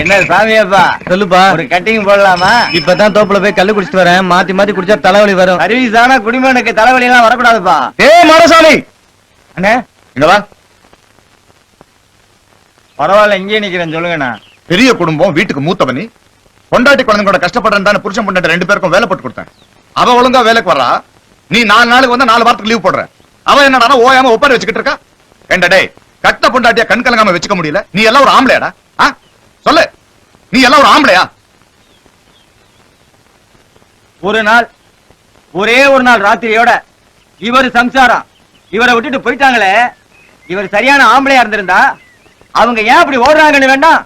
என்ன சாமியாப்பா சொல்லுப்பா. ஒரு கட்டிங் போடலாமா? இப்பதான் தோப்புல போய் கல்லு குடிச்சிட்டு வரேன். மாத்தி மாத்தி குடிச்சா தலைவலி வரும். சர்வீஸான குடிமகனுக்கு தலைவலி எல்லாம் வரக்கூடாதுப்பா. மாடசாமி அண்ணே இங்க வா. பரவாயில்ல, இங்கே நிக்கிறேன். சொல்லுங்கண்ணா. பெரிய குடும்பம், வீட்டுக்கு மூத்தவனி, பொண்டாட்டி குழந்தைங்களோட கஷ்டப்படுறேன் புருஷன் பொண்டாட்டி 2 பேருக்கும் வேலை போட்டு கொடுத்தேன். அவ ஒழுங்கா வேலைக்கு வர்றா, நீ 4 நாளுக்கு வந்து 4 வாரத்துக்கு லீவ் போடுற. அவ என்னடா ஓயாம ஒப்பாரி வச்சுக்கிட்டு இருக்கா. ஏண்டா டேய், கட்ட பொண்டாட்டியா கண் கலங்காம வச்சுக்க முடியல? நீ எல்லாம் ஒரு ஆம்பளையாடா? சொல்லு, நீ எல்லாம் ஒரு ஆம்பளையா? ஒரு நாள், ஒரே ஒரு நாள் ராத்திரியோட இவர் சம்சாரம் இவரை விட்டுட்டு போயிட்டாங்களே, இவர் சரியான ஆம்பளையா இருந்திருந்தா அவங்க ஏன் அப்படி ஓடுறாங்கன்னு வேண்டாம்.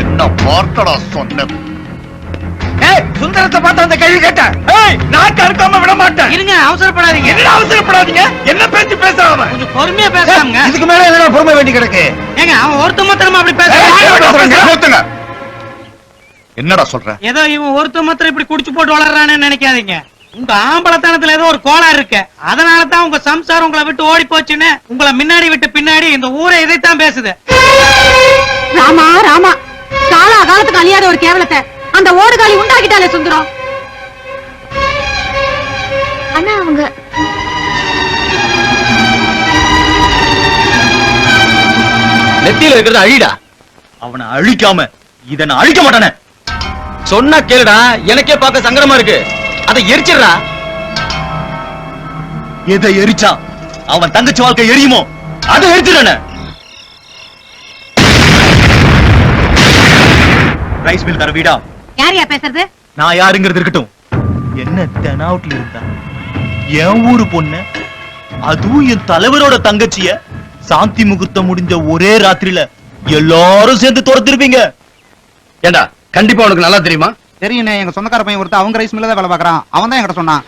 என்ன வார்த்தடா சொன்னது? சுந்தரத்தை பார்த்து அந்த கேள்வி கேட்டேன். நான் கருக்காம விட மாட்டேன். இருங்க, அவசரப்படாதீங்க. என்ன அவசரப்படாதீங்க? என்ன பேச்சு பேசுறாங்க? கொஞ்சம் பொறுமையா பேசுறாங்க. இதுக்கு மேல என்ன பொறுமை வேண்டி கிடக்கு? ஏங்க, அவன் ஒருத்தமத்திரமா அப்படி பேசுறான். என்னடா சொல்ற? ஏதோ இவன் ஒருத்தமத்திரம் இப்படி குடிச்சு போட்டு வளர்றான்னு நினைக்காதீங்க. உங்க ஆம்பளத்தனத்துல ஏதோ ஒரு கோளாறு இருக்கு. அதனாலதான் உங்க சம்சாரம் உங்களை விட்டு ஓடி போச்சுன்னு உங்களை முன்னாடி விட்டு பின்னாடி இந்த ஊரை இதைத்தான் பேசுது. ராமா ராமா, காலா காலத்துக்கு அழியாத ஒரு கேவலத்தை அந்த ஓடுகாலி உண்டாக்கிட்டாலே சுந்தரம். அண்ணா அவங்க நெத்தியில இருக்கிறது அழிடா. அவனை அழிக்காம இத நான் அழிக்க மாட்டானே. சொன்னா கேளுடா. எனக்கே பார்க்க சங்கடமா இருக்கு. அதை எரிச்சிடுறா. எதை எரிச்சா அவன் தங்கச்சி வாழ்க்கை எரியுமோ அதை எரிச்சிடானே. ரைஸ் மில் தர வீடா? யாரையா பேசுறது? நான் யாருங்கிறது இருக்கட்டும். என்ன தெனாவுட்ல இருந்தா என் ஊரு பொண்ணு, அதுவும் என் தலைவரோட தங்கச்சிய சாந்தி முகூர்த்தம் முடிஞ்ச ஒரே ராத்திரியில எல்லாரும் சேர்ந்து துரத்திருப்பீங்க. ஏண்டா, கண்டிப்பா உனக்கு நல்லா தெரியுமா? தெரியும். எங்க சொந்தக்கார பையன் ஒருத்தர் அவங்க ரைஸ் மில்ல தான் வேலை பார்க்கறான். அவன் தான் என்கிட்ட சொன்னான்.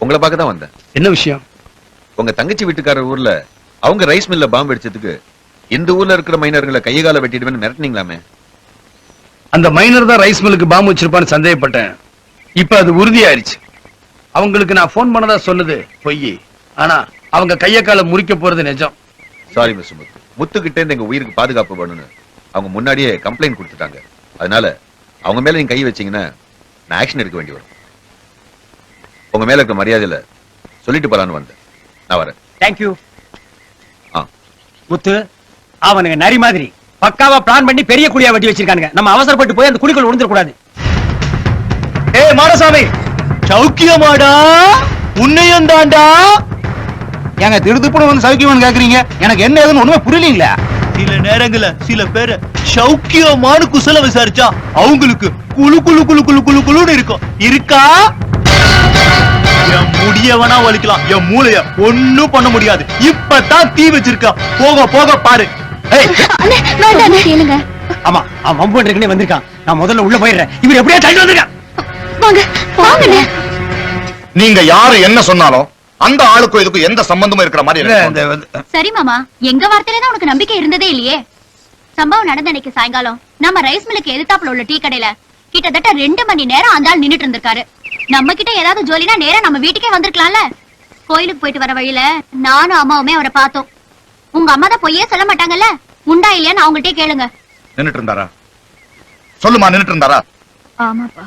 உங்களை பார்க்க தான் வந்தேன். என்ன விஷயம்? உங்க தங்கச்சி வீட்டுக்காரர் ஊர்ல அவங்க ரைஸ் மில்ல பாம்பு அடிச்சதுக்கு இந்த ஊர்ல இருக்கிற மைனர்களை கையை கால வெட்டிடுவேன்னு மிரட்டினீங்களாமே. அந்த மைனர் தான் ரைஸ் மில்லுக்கு பாம்பு வச்சிருப்பான்னு சந்தேகப்பட்டேன். இப்ப அது உறுதியாயிருச்சு. அவங்களுக்கு நான் போன் பண்ணதா சொன்னது பொய். ஆனா அவங்க கைய கால முறிக்க போறது நிஜம். சாரி மிஸ் முத்து. முத்துக்கிட்ட இருந்து எங்க உயிருக்கு பாதுகாப்பு பண்ணணும்னு அவங்க முன்னாடியே கம்ப்ளைண்ட் கொடுத்துட்டாங்க. அதனால அவங்க மேல நீங்க கை வச்சீங்கன்னா நான் ஆக்ஷன் எடுக்க வேண்டி வரும். உங்க மேல இருக்க மரியாதையில சொல்லிட்டு போலான்னு வந்தேன். நான் வரேன். தேங்க்யூ. முத்து, அவனுங்க நரி மாதிரி பக்காவா பிளான் பண்ணி பெரிய குழியா வெட்டி வச்சிருக்கானுங்க. நம்ம அவசரப்பட்டு போய் அந்த குழிக்குள்ள விழுந்துட கூடாது. ஏய் மாடசாமி, சௌக்கியமாடா? உன்னையும் தாண்டா. ஏங்க திடுதுப்புன்னு வந்து சௌக்கியமானு கேக்குறீங்க? எனக்கு என்ன ஏதுன்னு ஒண்ணுமே புரியலீங்களா? சில நேரங்கள்ல சில பேரை சௌக்கியமான குசல விசாரிச்சா அவங்களுக்கு குழு குழு குழு குழு குழு குழுன்னு இருக்கும். இருக்கா? என் முடியவனா வலிக்கலாம், என் மூளைய ஒண்ணும் பண்ண முடியாது. இப்பதான் தீ வச்சிருக்கா. போக போக பாரு. ஆமா, அவன் வம்பு பண்றதுக்குனே வந்திருக்கான். நான் முதல்ல உள்ள போயிடுறேன். இவர் எப்படியா தள்ளி வந்திருக்கான். நீங்க யாரு என்ன சொன்னாலும் அந்த ஆளுக்கும் இதுக்கும் எந்த சம்பந்தமும் இருக்கிற மாதிரி இல்ல. சரி மாமா, எங்க வார்த்தையில தான் உனக்கு நம்பிக்கை இருந்ததே இல்லையே. சம்பவம் நடந்த அன்னைக்கு சாயங்காலம் நம்ம ரைஸ் மில்லுக்கு எதிர்த்தாப்புல உள்ள டீ கடையில கிட்டத்தட்ட 2 மணி நேரம் அந்த ஆள் நின்னுட்டு இருந்திருக்காரு. நம்ம கிட்ட ஏதாவது ஜோலினா நேரா நம்ம வீட்டுக்கே வந்திருக்கலாம்ல. கோயிலுக்கு போயிட்டு வர வழியில நானும் அம்மாவுமே அவரை பார்த்தோம். உங்க அம்மா தான் பொய்யே சொல்ல மாட்டாங்கல்ல. உண்டா இல்லையான்னு அவங்கள்ட்டே கேளுங்க. நின்னுட்டு இருந்தாரா? சொல்லுமா, நின்னுட்டு இருந்தாரா? ஆமாப்பா.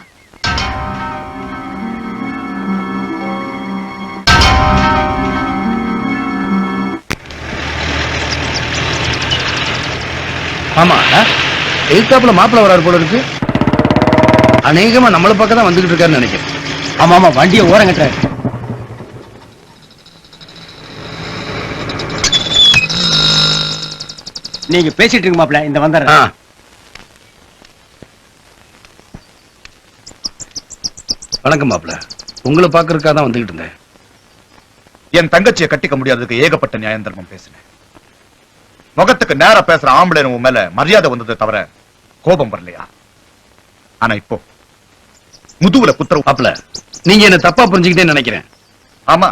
ஆமா, எதிர்த்தாப்புல மாப்பிள்ள வராரு போல இருக்கு. அநேகமா நம்மள பக்கம் தான் வந்துகிட்டு இருக்காருன்னு நினைக்கிறேன். ஆமா ஆமா, வண்டியை ஓரம் கட்டுறாரு. நீங்க பேசிட்டு இருக்க மாப்பிள்ள, இந்த வந்தாரு. வணக்கம் மாப்பிள்ள. உங்களை பாக்குறதுக்காக தான் வந்துகிட்டு இருந்தேன். என் தங்கச்சியை கட்டிக்க முடியாததுக்கு ஏகப்பட்ட நியாயம் தர்மம் பேசினேன். முகத்துக்கு நேரா பேசுற ஆம்பளை உன் மேல மரியாதை வந்ததை தவிர கோபம் வரலையா? ஆனா இப்போ முதுகுல குத்துற. மாப்பிள்ள, நீங்க என்ன தப்பா புரிஞ்சுக்கிட்டேன்னு நினைக்கிறேன். ஆமா,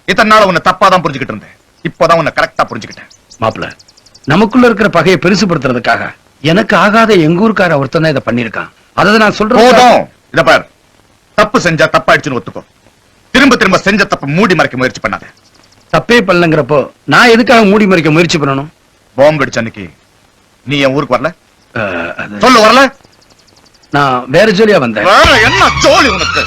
இத்தனை நாள் உன்னை தப்பா தான் புரிஞ்சுக்கிட்டு இருந்தேன். இப்பதான் உன்னை கரெக்டா புரிஞ்சுக்கிட்டேன். மாப்பிள்ள, நமக்குள்ள இருக்கிற பகையை பெருசுபடுத்துறதுக்காக எனக்கு ஆகாத எங்க ஊருக்கார ஒருத்தன் தான் இதை பண்ணிருக்கான். அதை நான் சொல்றேன். போதும். இத பார், தப்பு செஞ்சா தப்பாயிடுச்சுன்னு ஒத்துக்கோ. திரும்ப திரும்ப செஞ்ச தப்ப மூடி மறைக்க முயற்சி பண்ணாத. தப்பே பண்ணலங்கிறப்போ நான் எதுக்காக மூடி மறைக்க முயற்சி பண்ணணும்? பாம்பு அடிச்ச அன்னைக்கு நீ என் ஊருக்கு வரல? அது சொல்லு, வரல? நான் வேற ஜோலியா வந்தேன். வேற என்ன ஜோலி உனக்கு?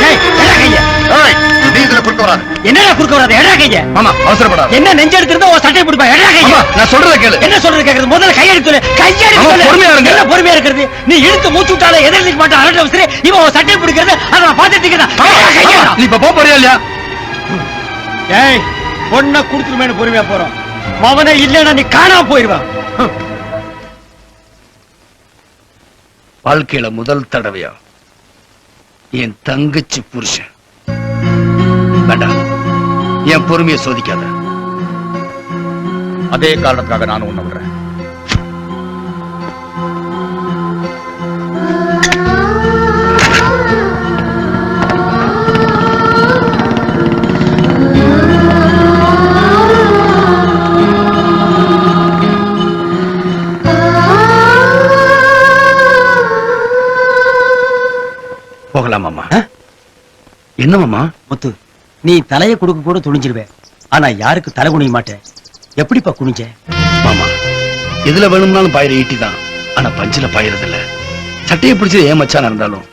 ஏய், நீ இதுல குறுக்க வராத. என்னடா குறுக்க வராத? எடா கைய. மாமா அவசரப்படாத. என்ன நெஞ்ச எடுக்கிறதோ உன் சட்டை பிடிப்பா. எடா கைய. மாமா நான் சொல்றத கேளு. என்ன சொல்றது கேக்குறது? முதல்ல கையெடுத்து கையெடுத்து மாமா, பொறுமையா இருங்க. என்ன பொறுமையா இருக்கிறது? நீ இழுத்து மூச்சு விட்டாலே எதிர்க்க மாட்டான். அரட்ட அவசரே இவன் உன் சட்டை பிடிக்கிறது அதை நான் பார்த்துட்டு இருக்கேன். மாமா, நீ இப்ப போறியா இல்லையா? ஏய், பொண்ணை குடுத்துருமேனு பொறுமையா போறோம். மவனே இல்லைன்னா நீ காணாம போயிருவான். வாழ்க்கையில முதல் தடவையா என் தங்கச்சி புருஷன். வேண்டாம், என் பொறுமையை சோதிக்காத. அதே காரணத்துக்காக நானும் உன்னை விடுறேன். போகலாம் மாமா. என்ன மாமா? முத்து, நீ தலையை கொடுக்க கூட துணிஞ்சிருவே. ஆனா யாருக்கு தலை குனிய மாட்டேன். எப்படிப்பா குனிஞ்ச? மாமா, எதுல வேணும்னாலும் பாயிர ஈட்டிதான். ஆனா பஞ்சில பாயிறது இல்ல. சட்டையை பிடிச்சது ஏன் மச்சான் இருந்தாலும்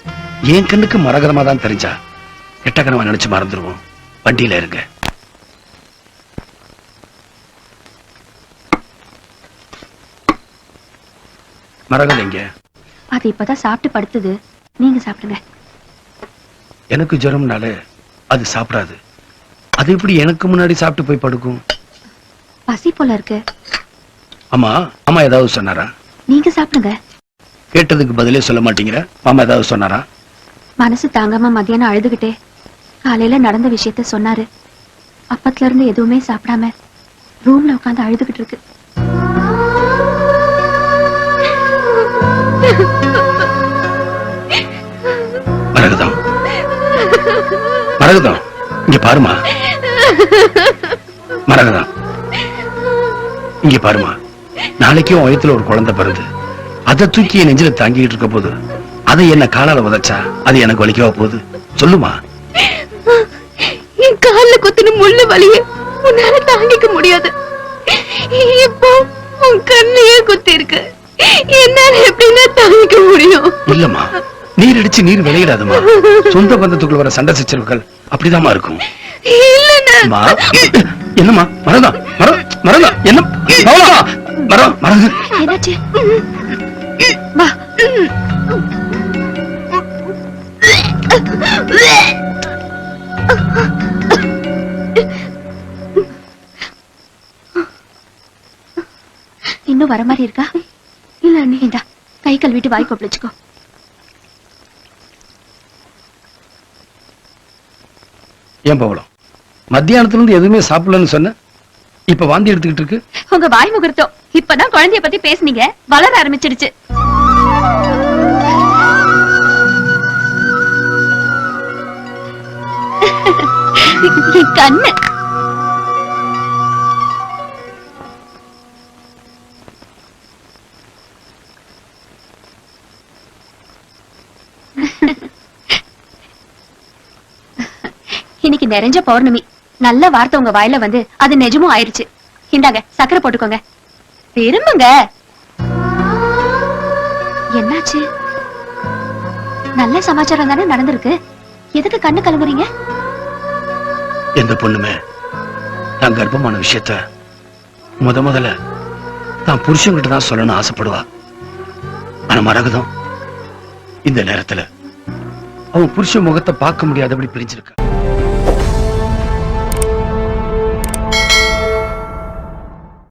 என் கண்ணுக்கு மரகதமா தான் தெரிஞ்சா கெட்ட கனவா நினைச்சு மறந்துருவோம். வண்டியில இருங்க. மரகதம் எங்க? அது இப்பதான் சாப்பிட்டு படுத்துது. நீங்க சாப்பிடுங்க. எனக்கு ஜுரம்னால அது சாப்பிடாது. அது எப்படி எனக்கு முன்னாடி சாப்பிட்டு போய் படுக்கும்? பசி போல இருக்கு. அம்மா, அம்மா ஏதாவது சொன்னாரா? நீங்க சாப்பிடுங்க. கேட்டதுக்கு பதிலே சொல்ல மாட்டீங்கிற. மாமா ஏதாவது சொன்னாரா? மனசு தாங்காம மத்தியானம் அழுதுகிட்டே காலையில நடந்த விஷயத்த சொன்னாரு. அப்பத்துல இருந்து எதுவுமே சாப்பிடாம ரூம்ல உட்காந்து அழுதுகிட்டு இருக்கு. மரகதம், மரகதம் இங்க பாருமா. மரகதம் இங்க பாருமா. நாளைக்கும் வயத்துல ஒரு குழந்தை பிறந்து அதை தூக்கி என் நெஞ்சில தாங்கிட்டு இருக்க போது அதை என்ன காலால உதைச்சா அது எனக்கு வலிக்கவா போகுது? சொல்லுமா. என் கால்ல குத்தின முள்ளு வலிய உன்னால தாங்கிக்க முடியாது. இப்போ உன் கண்ணையே குத்தி இருக்கு. என்னால எப்படின்னா தாங்கிக்க முடியும்? இல்லம்மா, நீர் அடிச்சு நீர் விளையிடாதுமா. சொந்த பந்தத்துக்குள்ள வர சண்டை சச்சரவுகள் அப்படிதாம்மா இருக்கும். அம்மா, என்னம்மா? மரதம், மரம், மரதம் என்ன? மரம், மரம். என்னாச்சு? வா. இன்னும் வர மாதிரி இருக்கா? இல்ல நீ இந்தா கை கழுவிட்டு வாய் கொப்பளிச்சுக்கோ. ஏன் போகலாம்? மத்தியானத்துல இருந்து எதுவுமே சாப்பிடலன்னு சொன்ன, இப்ப வாந்தி எடுத்துக்கிட்டு இருக்கு. உங்க வாய் முகூர்த்தம் இப்பதான் குழந்தைய பத்தி பேசுனீங்க, வளர ஆரம்பிச்சிடுச்சு. என் கண்ணு. இன்னைக்கு நிறைஞ்ச பௌர்ணமி. நல்ல வார்த்தை உங்க வாயில வந்து அது நிஜமும் ஆயிருச்சு. இந்தாங்க சக்கரை போட்டுக்கோங்க. திரும்புங்க. என்னாச்சு? நல்ல சமாச்சாரம் தானே நடந்திருக்கு. எதுக்கு கண்ணு கலங்குறீங்க? எந்த பொண்ணுமே தான் கர்ப்பமான விஷயத்த முதல்ல தான் புருஷன்கிட்ட தான் சொல்லணும்னு ஆசைப்படுவா. ஆனா மரகதம் இந்த நேரத்துல அவன் புருஷன் முகத்தை பார்க்க முடியாதபடி பிரிஞ்சிருக்க.